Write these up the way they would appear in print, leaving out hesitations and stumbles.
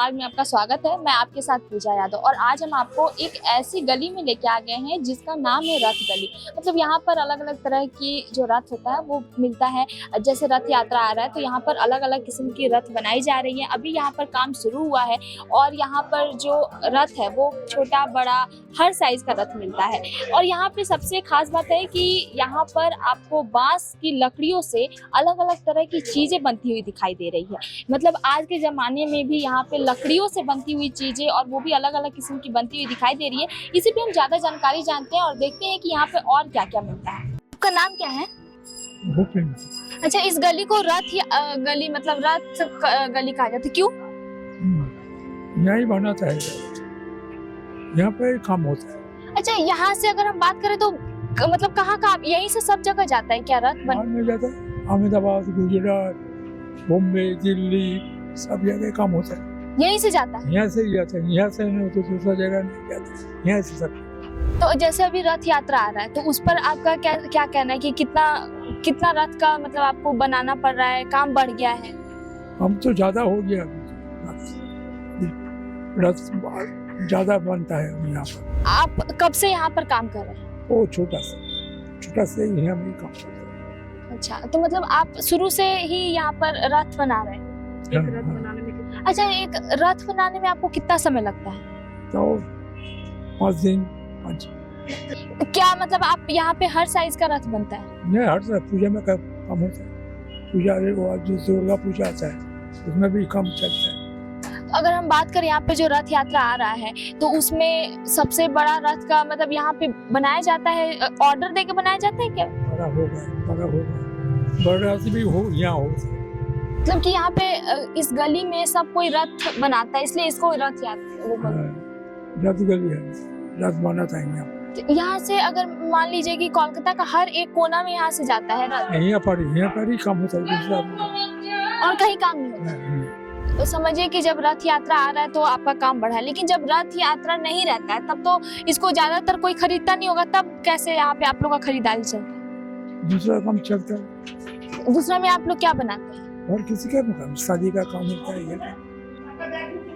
सनमार्ग में आपका स्वागत है। मैं आपके साथ पूजा यादव और आज हम आपको एक ऐसी गली में लेके आ गए हैं जिसका नाम है रथ गली। मतलब यहाँ पर अलग अलग तरह की जो रथ होता है वो मिलता है। जैसे रथ यात्रा आ रहा है तो यहाँ पर अलग अलग किस्म की रथ बनाई जा रही है। अभी यहाँ पर काम शुरू हुआ है और यहाँ पर जो रथ है वो छोटा बड़ा हर साइज का रथ मिलता है। और यहाँ पे सबसे खास बात है कि यहाँ पर आपको बांस की लकड़ियों से अलग अलग तरह की चीजें बनती हुई दिखाई दे रही है। मतलब आज के ज़माने में भी यहाँ पे लकड़ियों से बनती हुई चीज़ें और वो भी अलग अलग किस्म की बनती हुई दिखाई दे रही है। इसी पे हम ज़्यादा जानकारी जानते हैं और देखते हैं कि यहाँ पे और क्या क्या मिलता है। आपका नाम क्या है? भूपेंद्र। अच्छा, इस गली को रथ गली मतलब रथ गली कहा जाता है, क्यों? यही बनाता है, यहाँ पे काम होता है। अच्छा, यहाँ से अगर हम बात करें तो मतलब कहाँ यहीं से सब जगह जाता है क्या रथ में जाता है? अहमदाबाद, गुजरात, बॉम्बे, दिल्ली, सब जगह काम होता है। यहीं से जाता है? यहाँ से ही जाता है, यहाँ से नहीं तो दूसरा जगह नहीं जाता, यहाँ से सब। तो जैसे अभी रथ यात्रा आ रहा है तो उस पर आपका क्या कहना है कि कितना रथ का मतलब आपको बनाना पड़ रहा है, काम बढ़ गया है? हम तो ज्यादा हो गया, रथ ज्यादा बनता है यहाँ पर। आप कब से यहाँ पर काम कर रहे हैं? वो छोटा से ही हम ही काम करते हैं। अच्छा, तो मतलब आप शुरू से ही यहाँ पर रथ बना रहे हैं? हाँ, एक रथ बनाने में अच्छा, एक रथ बनाने में आपको कितना समय लगता है? तो 5 दिन। क्या मतलब आप यहाँ पे हर साइज का रथ बनता है? नहीं, हर पूजा में काम होता है। पूजा जो दुर्गा पूजा आता है उसमें भी काम चलता है। अगर हम बात करें यहाँ पे जो रथ यात्रा आ रहा है तो उसमें सबसे बड़ा रथ का मतलब यहाँ पे बनाया जाता है, ऑर्डर देके बनाया जाता है क्या? बड़ा रथ भी हो यहाँ हो, मतलब कि यहाँ पे इस गली में सब कोई रथ बनाता है इसलिए इसको रथ यात्रा रथ गली है, रथ बनाता है यहाँ से। अगर मान लीजिए कि कोलकाता का हर एक कोना में यहाँ से जाता है रथ, यहाँ पर ही काम होता है, और कहीं काम नहीं होता। तो समझिए कि जब रथ यात्रा आ रहा है तो आपका काम बढ़ा है, लेकिन जब रथ यात्रा नहीं रहता है तब तो इसको ज्यादातर कोई खरीदता नहीं होगा, तब कैसे यहाँ पे आप लोग का खरीदारी चलता है? दूसरा काम चलता है। दूसरा में आप लोग क्या बनाते हैं? और किसी का काम, शादी का काम होता है,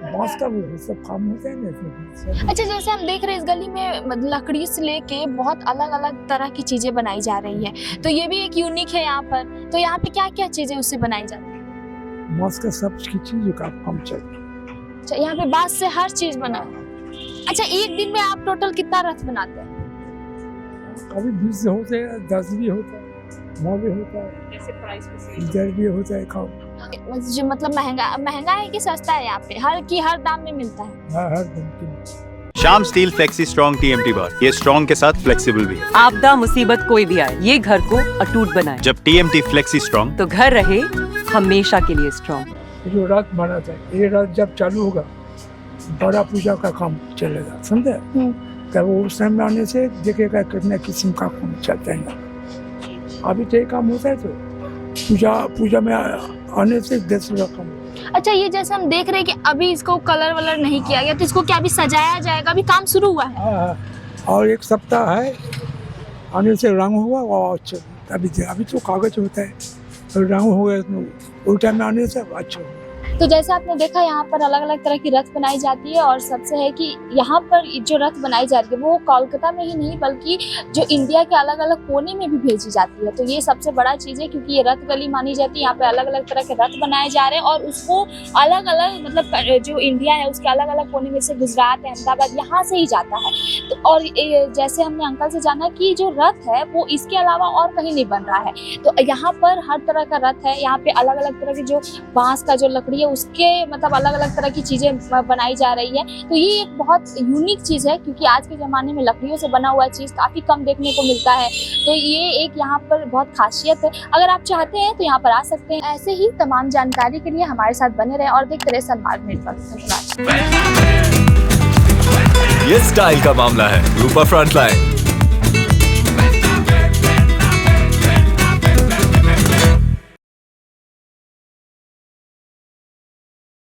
बांस का सब काम होता है ना। अच्छा, जैसे हम देख रहे हैं इस गली में लकड़ी से लेके बहुत अलग अलग तरह की चीजें बनाई जा रही है, तो ये भी एक यूनिक है यहाँ पर। तो यहाँ पे क्या क्या चीजें उससे बनाई जाती है? बांस का सब चीज का काम चलता है। अच्छा, यहाँ पे बांस से हर चीज बना। अच्छा, एक दिन में आप टोटल कितना रथ बनाते हैं? कभी 20 होते हैं, 10 भी होता है, 9 भी होता है, जैसे प्राइस भी होता है काम। जो मतलब महंगा है कि सस्ता है? यहाँ पे हर दाम में मिलता है? हर दिन। Shyam steel flexi strong TMT बार, ये स्ट्रॉन्ग के साथ फ्लेक्सिबल भी है। आपदा मुसीबत कोई भी आए, ये घर को अटूट बनाए। जब TMT फ्लेक्सी स्ट्रॉन्ग तो घर रहे हमेशा के लिए स्ट्रॉन्ग। जो रथ बनाता है, ये रथ जब चालू होगा बड़ा पूजा का काम चलेगा, समझे? तब उस टाइम में आने से देखेगा कितने किस्म का काम चलता है। अभी तो काम होता है तो पूजा में आने से 10 का काम। अच्छा, ये जैसे हम देख रहे हैं कि अभी इसको कलर वलर नहीं किया गया तो इसको क्या अभी सजाया जाएगा? अभी काम शुरू हुआ है। हाँ, और 1 सप्ताह है, आने से रंग हुआ और अभी तो कागज होता है, तो रंग हो गया तो उल्टा में आने से अच्छा होगा। तो जैसे आपने देखा यहाँ पर अलग अलग तरह की रथ बनाई जाती है और सबसे है कि यहाँ पर जो रथ बनाई जा रही है वो कोलकाता में ही नहीं बल्कि जो इंडिया के अलग अलग कोने में भी भेजी जाती है। तो ये सबसे बड़ा चीज़ है क्योंकि ये रथ गली मानी जाती है। यहाँ पे अलग अलग तरह के रथ बनाए जा रहे हैं और उसको अलग अलग मतलब जो इंडिया है उसके अलग अलग कोने में से गुजरात, अहमदाबाद यहाँ से ही जाता है। तो और जैसे हमने अंकल से जाना कि जो रथ है वो इसके अलावा और कहीं नहीं बन रहा है। तो यहाँ पर हर तरह का रथ है। यहाँ पे अलग अलग तरह की जो बांस का जो लकड़ी उसके मतलब अलग अलग तरह की चीजें बनाई जा रही है। तो ये एक बहुत यूनिक चीज है क्योंकि आज के जमाने में लकड़ियों से बना हुआ चीज काफी कम देखने को मिलता है। तो ये एक यहाँ पर बहुत खासियत है। अगर आप चाहते हैं तो यहाँ पर आ सकते हैं। ऐसे ही तमाम जानकारी के लिए हमारे साथ बने रहे और देखते रहे सनमार्ग नेटवर्क। ये स्टाइल का मामला है, रूपा फ्रंटलाइन।